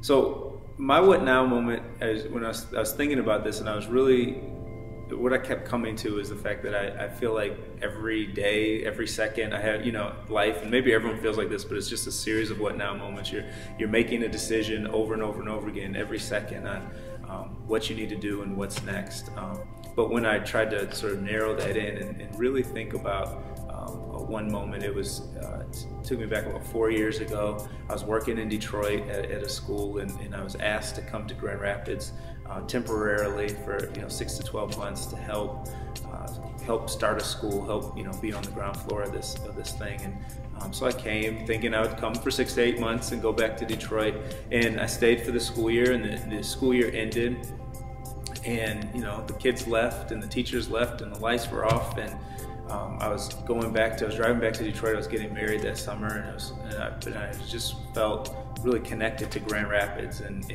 So my what now moment, when I was thinking about this, and I was really, what I kept coming to is the fact that I feel like every day, every second I have, life, and maybe everyone feels like this, but it's just a series of what now moments. You're making a decision over and over and over again every second on what you need to do and what's next. But when I tried to sort of narrow that in and really think about one moment, it took me back about 4 years ago. I was working in Detroit at a school, and I was asked to come to Grand Rapids temporarily for 6 to 12 months to help start a school, help be on the ground floor of this thing. And so I came thinking I would come for 6 to 8 months and go back to Detroit, and I stayed for the school year, and the school year ended, and the kids left and the teachers left and the lights were off, and I was driving back to Detroit. I was getting married that summer, and I just felt really connected to Grand Rapids and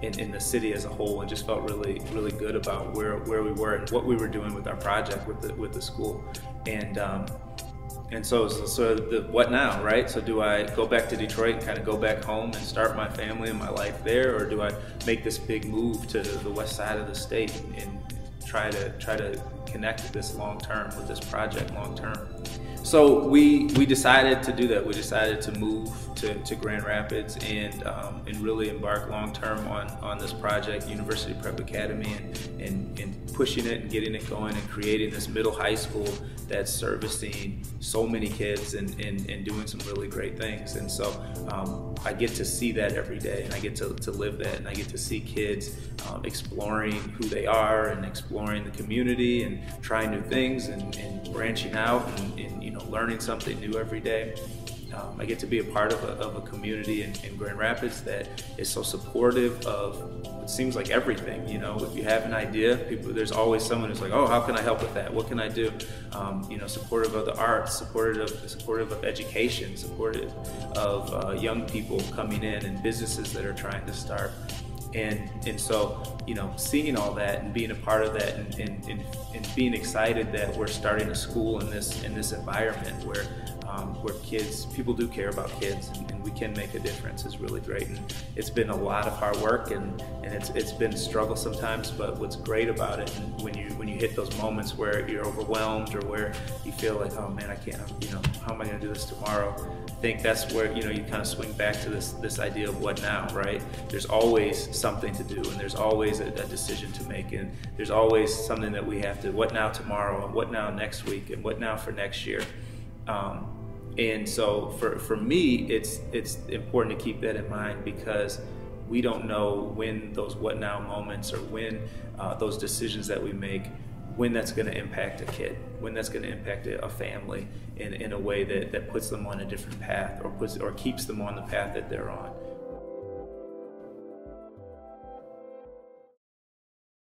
in the city as a whole, and just felt really, really good about where we were and what we were doing with our project with the school. And so the what now, right? So do I go back to Detroit and kind of go back home and start my family and my life there, or do I make this big move to the west side of the state and try to connect with this long term, with this project long term? So we decided to do that. We decided to move to Grand Rapids and really embark long term on this project, University Prep Academy, and pushing it and getting it going and creating this middle high school that's servicing so many kids and doing some really great things. And so I get to see that every day, and I get to live that, and I get to see kids exploring who they are and exploring the community and trying new things and branching out and learning something new every day. I get to be a part of a community in Grand Rapids that is so supportive of, it seems like everything. If you have an idea, there's always someone who's like, oh, how can I help with that? What can I do? Supportive of the arts, supportive of education, supportive of young people coming in and businesses that are trying to start. And so, seeing all that and being a part of that and being excited that we're starting a school in this environment where people do care about kids and we can make a difference is really great. And it's been a lot of hard work and it's been a struggle sometimes, but what's great about it, and when you hit those moments where you're overwhelmed or where you feel like, oh man, I can't, how am I going to do this tomorrow? I think that's where you kind of swing back to this idea of what now, right? There's always something to do, and there's always a decision to make, and there's always something that we have to, what now tomorrow, and what now next week, and what now for next year. And so for me, it's important to keep that in mind, because we don't know when those what now moments, or when those decisions that we make, when that's going to impact a kid, when that's going to impact a family in a way that puts them on a different path, or keeps them on the path that they're on.